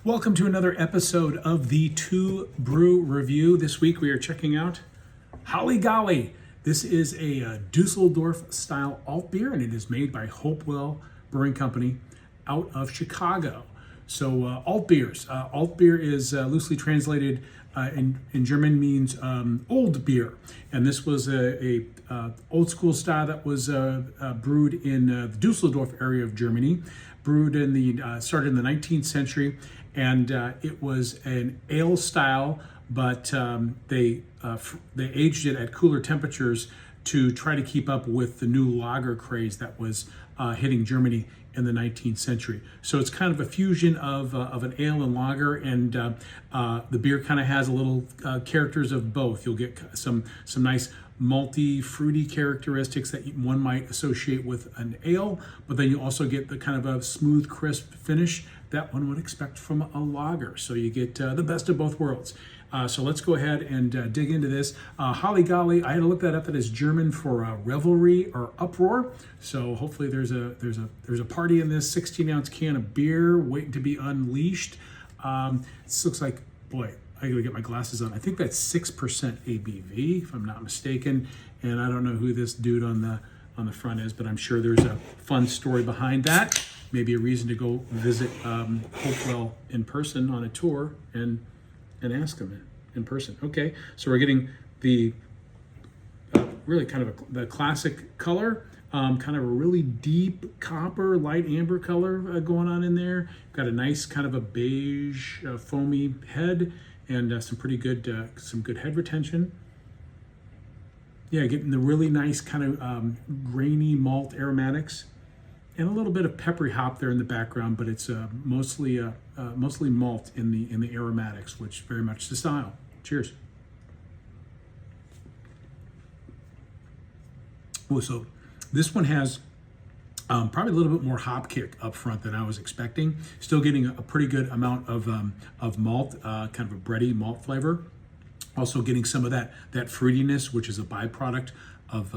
Welcome to another episode of the TUE Brew Review. This week we are checking out Galli. This is a Düsseldorf style Altbier, and it is made by Hopewell Brewing Company out of Chicago. So Altbiers. Altbier is loosely translated in German means old beer, and this was a old school style that was brewed in the Düsseldorf area of Germany. Brewed in the started in the 19th century, and it was an ale style, but they aged it at cooler temperatures to try to keep up with the new lager craze that was hitting Germany in the 19th century. So it's kind of a fusion of an ale and lager, and the beer kind of has a little characters of both. You'll get some nice malty, fruity characteristics that one might associate with an ale, but then you also get the kind of a smooth, crisp finish that one would expect from a lager. So you get the best of both worlds. So let's go ahead and dig into this. Galli, I had to look that up. That is German for revelry or uproar. So hopefully there's a party in this 16-ounce can of beer waiting to be unleashed. This looks like, boy, I gotta get my glasses on. I think that's 6% ABV, if I'm not mistaken. And I don't know who this dude on the front is, but I'm sure there's a fun story behind that. Maybe a reason to go visit Hopewell in person on a tour and ask them in person. Okay, so we're getting the really kind of the classic color, kind of a really deep copper, light amber color going on in there. Got a nice kind of a beige, foamy head, and some pretty good, some good head retention. Yeah, getting the really nice kind of grainy malt aromatics, and a little bit of peppery hop there in the background, but it's mostly malt in the aromatics, which very much the style. Cheers. Oh, so this one has probably a little bit more hop kick up front than I was expecting. Still getting a pretty good amount of malt, kind of a bready malt flavor. Also getting some of that fruitiness, which is a byproduct of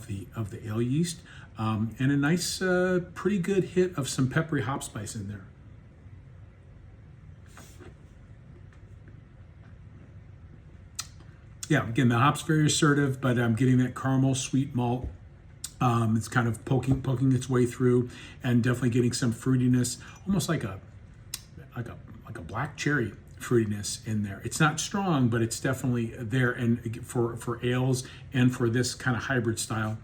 the ale yeast, and a nice, pretty good hit of some peppery hop spice in there. Yeah, again, the hop's very assertive, but I'm getting that caramel sweet malt. It's kind of poking its way through, and definitely getting some fruitiness, almost like a black cherry fruitiness in there. It's not strong, but it's definitely there. And for ales and for this kind of hybrid style,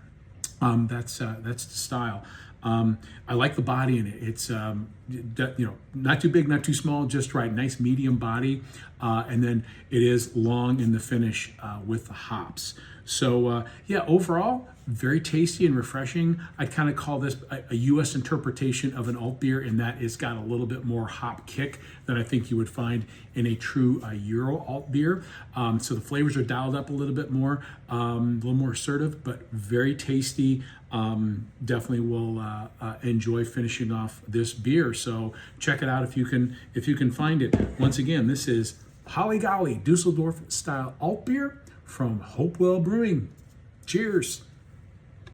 that's the style. I like the body in it. It's not too big, not too small, just right. Nice medium body, and then it is long in the finish with the hops. So yeah, overall, very tasty and refreshing. I kind of call this a U.S. interpretation of an alt beer, in that it's got a little bit more hop kick than I think you would find in a true Euro alt beer. So the flavors are dialed up a little bit more, a little more assertive, but very tasty. Definitely will enjoy finishing off this beer. So check it out if you can find it. Once again, this is Galli Düsseldorf style alt beer from Hopewell Brewing. Cheers.